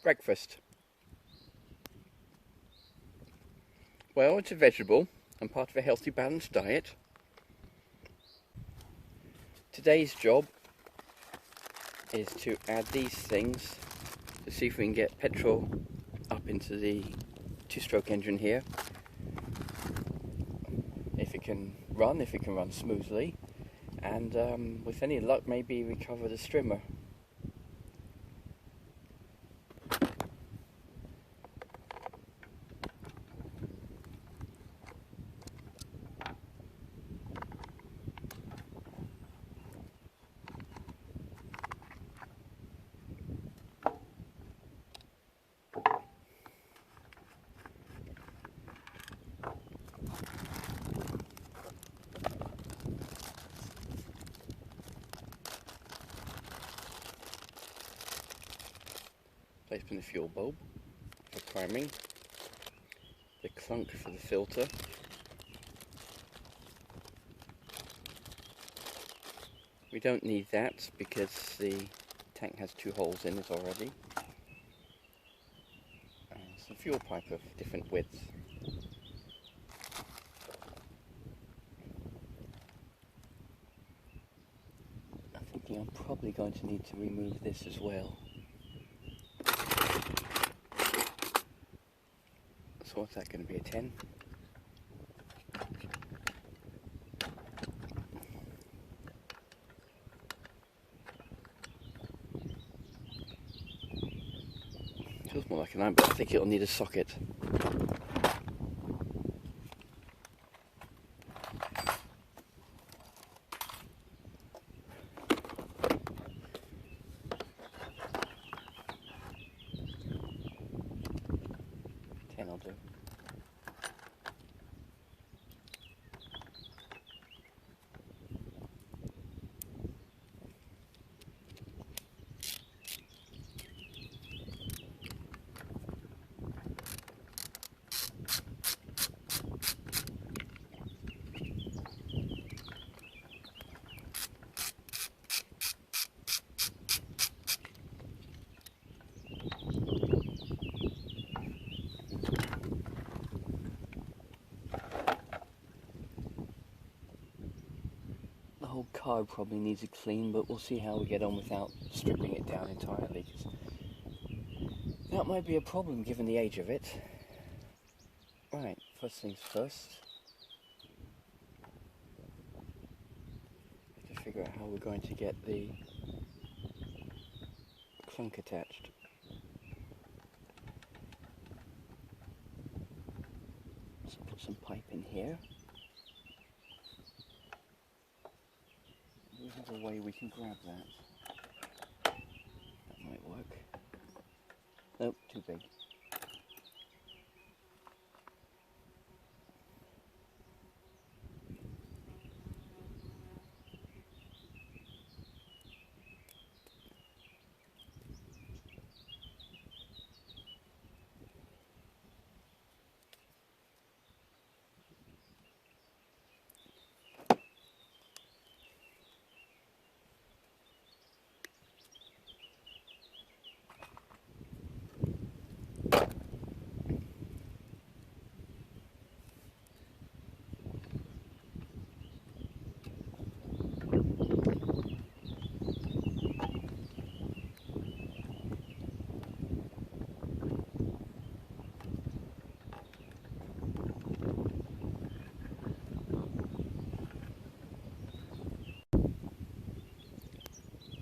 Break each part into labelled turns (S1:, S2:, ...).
S1: breakfast? Well, it's a vegetable and part of a healthy, balanced diet. Today's job is to add these things to see if we can get petrol up into the two-stroke engine here. If it can run smoothly, and with any luck, maybe recover the Strimmer. Placement of fuel bulb for priming, the clunk for the filter, we don't need that because the tank has 2 holes in it already, and some fuel pipe of different widths. I'm thinking I'm probably going to need to remove this as well. So what's that going to be, a 10? Feels more like a 9, but I think it'll need a socket. I'll do. The whole carb probably needs a clean, but we'll see how we get on without stripping it down entirely, 'cause that might be a problem given the age of it. Right, first things first, we have to figure out how we're going to get the clunk attached. So put some pipe in here. There's a way we can grab that. That might work. Nope, too big.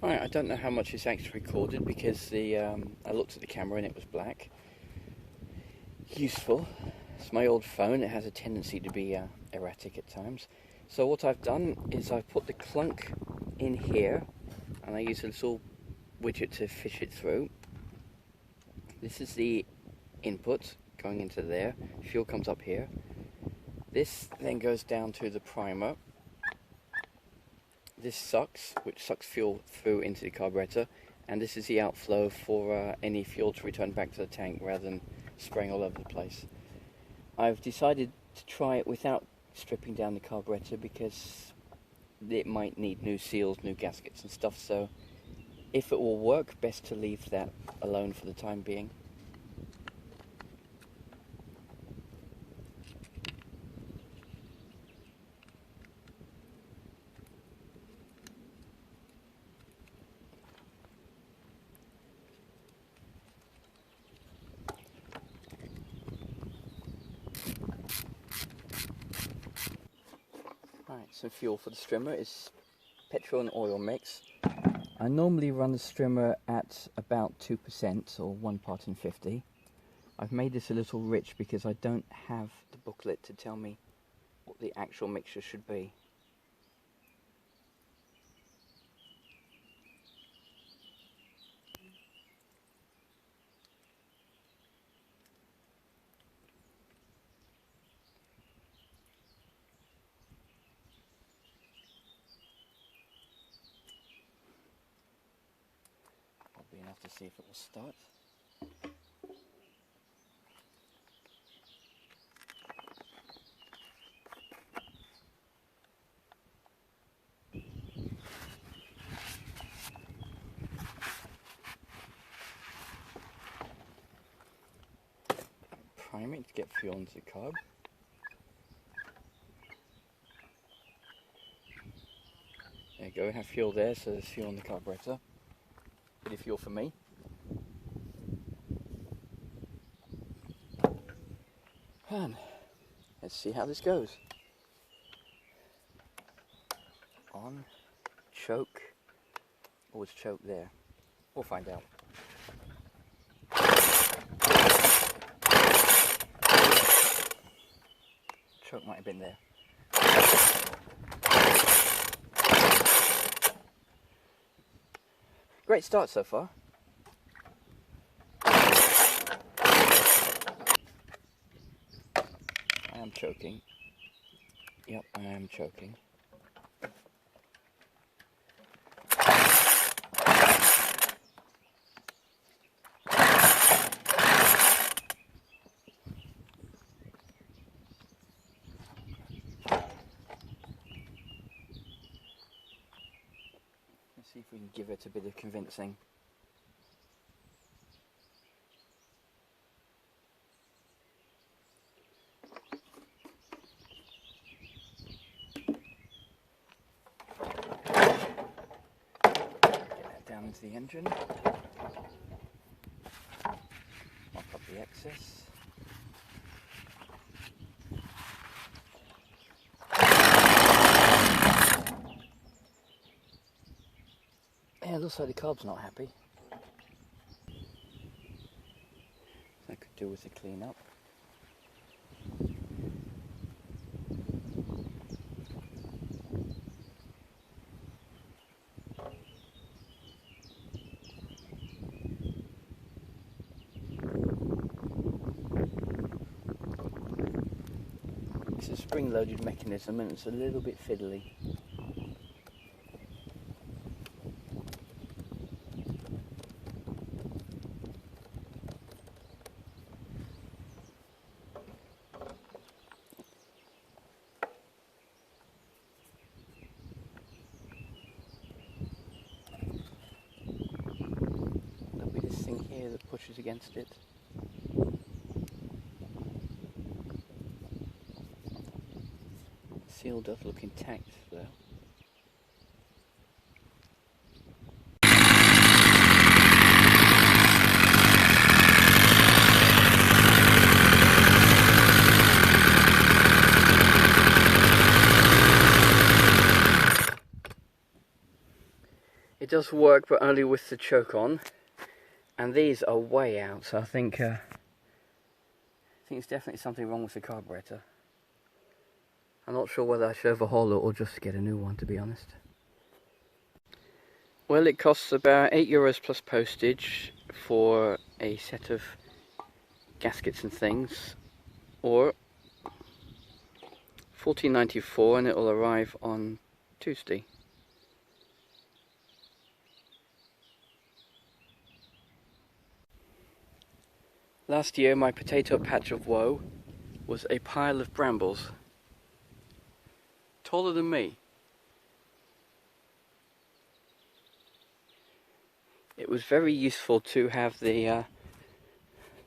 S1: Right, I don't know how much it's actually recorded because I looked at the camera and it was black. Useful. It's my old phone, it has a tendency to be erratic at times. So what I've done is I've put the clunk in here and I use a little widget to fish it through. This is the input going into there. Fuel comes up here. This then goes down to the primer. This sucks, which sucks fuel through into the carburettor, and this is the outflow for any fuel to return back to the tank rather than spraying all over the place. I've decided to try it without stripping down the carburettor because it might need new seals, new gaskets and stuff, so if it will work, best to leave that alone for the time being. Right, some fuel for the strimmer is petrol and oil mix. I normally run the strimmer at about 2% or 1 part in 50. I've made this a little rich because I don't have the booklet to tell me what the actual mixture should be. Probably enough to see if it will start. Prime it to get fuel into the carb. There you go, we have fuel there, so there's fuel in the carburettor. Bit of fuel for me. And let's see how this goes. On, choke, or it's choke there. We'll find out. Choke might have been there. Great start so far. I am choking. Yep, I am choking. See if we can give it a bit of convincing. Get that down into the engine. Mop up the excess. Yeah, it looks like the carb's not happy. That could do with a clean up. It's a spring-loaded mechanism and it's a little bit fiddly. Here that pushes against it. Seal does look intact though. It does work, but only with the choke on. And these are way out, so I think it's definitely something wrong with the carburettor. I'm not sure whether I should overhaul it or just get a new one, to be honest. Well, it costs about €8 plus postage for a set of gaskets and things, or $14.94, and it will arrive on Tuesday. Last year, my potato patch of woe was a pile of brambles, taller than me. it was very useful to have the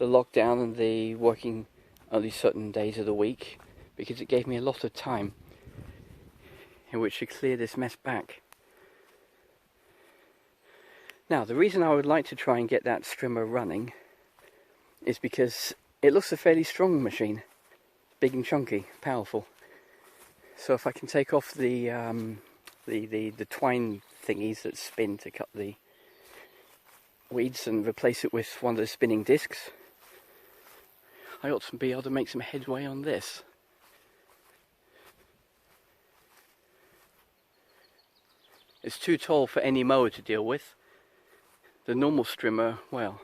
S1: lockdown and the working only certain days of the week, because it gave me a lot of time in which to clear this mess back. Now, the reason I would like to try and get that Strimmer running is because it looks a fairly strong machine, big and chunky, powerful. So if I can take off the twine thingies that spin to cut the weeds and replace it with one of the spinning discs, I ought to be able to make some headway on this. It's too tall for any mower to deal with. The normal Strimmer, well,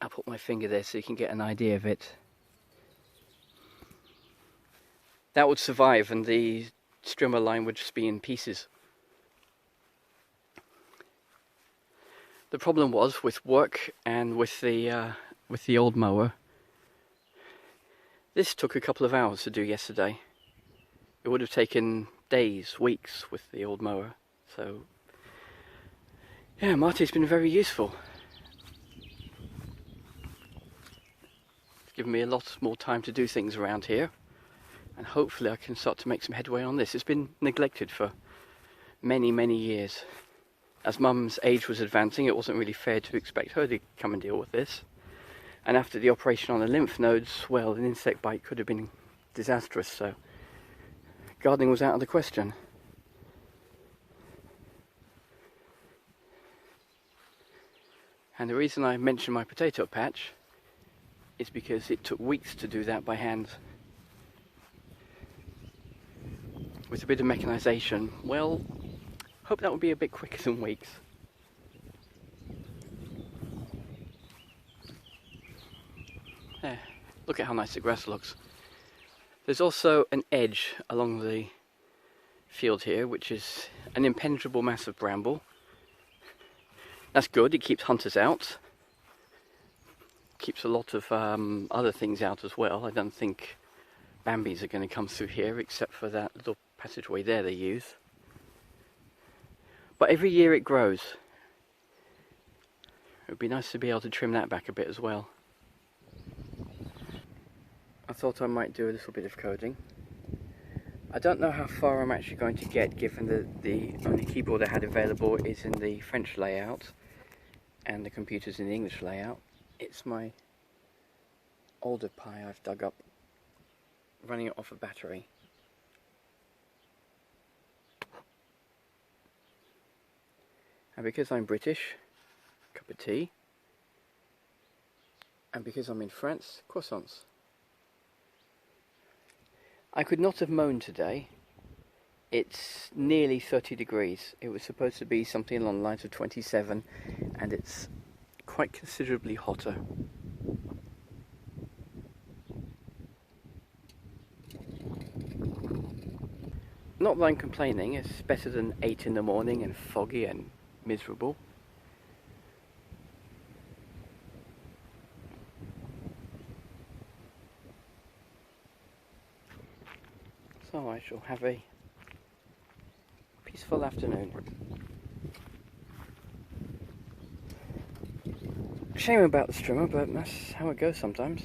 S1: I'll put my finger there so you can get an idea of it. That would survive and the Strimmer line would just be in pieces. The problem was with work and with the old mower. This took a couple of hours to do yesterday. It would have taken days, weeks with the old mower. So, yeah, Marty's been very useful. It's given me a lot more time to do things around here, and hopefully I can start to make some headway on this. It's been neglected for many, many years. As Mum's age was advancing, it wasn't really fair to expect her to come and deal with this. And after the operation on the lymph nodes, well, an insect bite could have been disastrous, so gardening was out of the question. And the reason I mention my potato patch is because it took weeks to do that by hand. With a bit of mechanisation, well, hope that will be a bit quicker than weeks. There, look at how nice the grass looks. There's also an edge along the field here, which is an impenetrable mass of bramble. That's good, it keeps hunters out. Keeps a lot of other things out as well. I don't think Bambis are going to come through here, except for that little passageway there they use. But every year it grows. It would be nice to be able to trim that back a bit as well. I thought I might do a little bit of coding. I don't know how far I'm actually going to get, given that the only keyboard I had available is in the French layout and the computer's in the English layout. It's my older Pi I've dug up, running it off a battery. And because I'm British, cup of tea. And because I'm in France, croissants. I could not have mown today. It's nearly 30 degrees. It was supposed to be something along the lines of 27, and it's quite considerably hotter. Not that I'm complaining, it's better than 8 in the morning and foggy and miserable. So I shall have a peaceful afternoon. Shame about the Strimmer, but that's how it goes sometimes.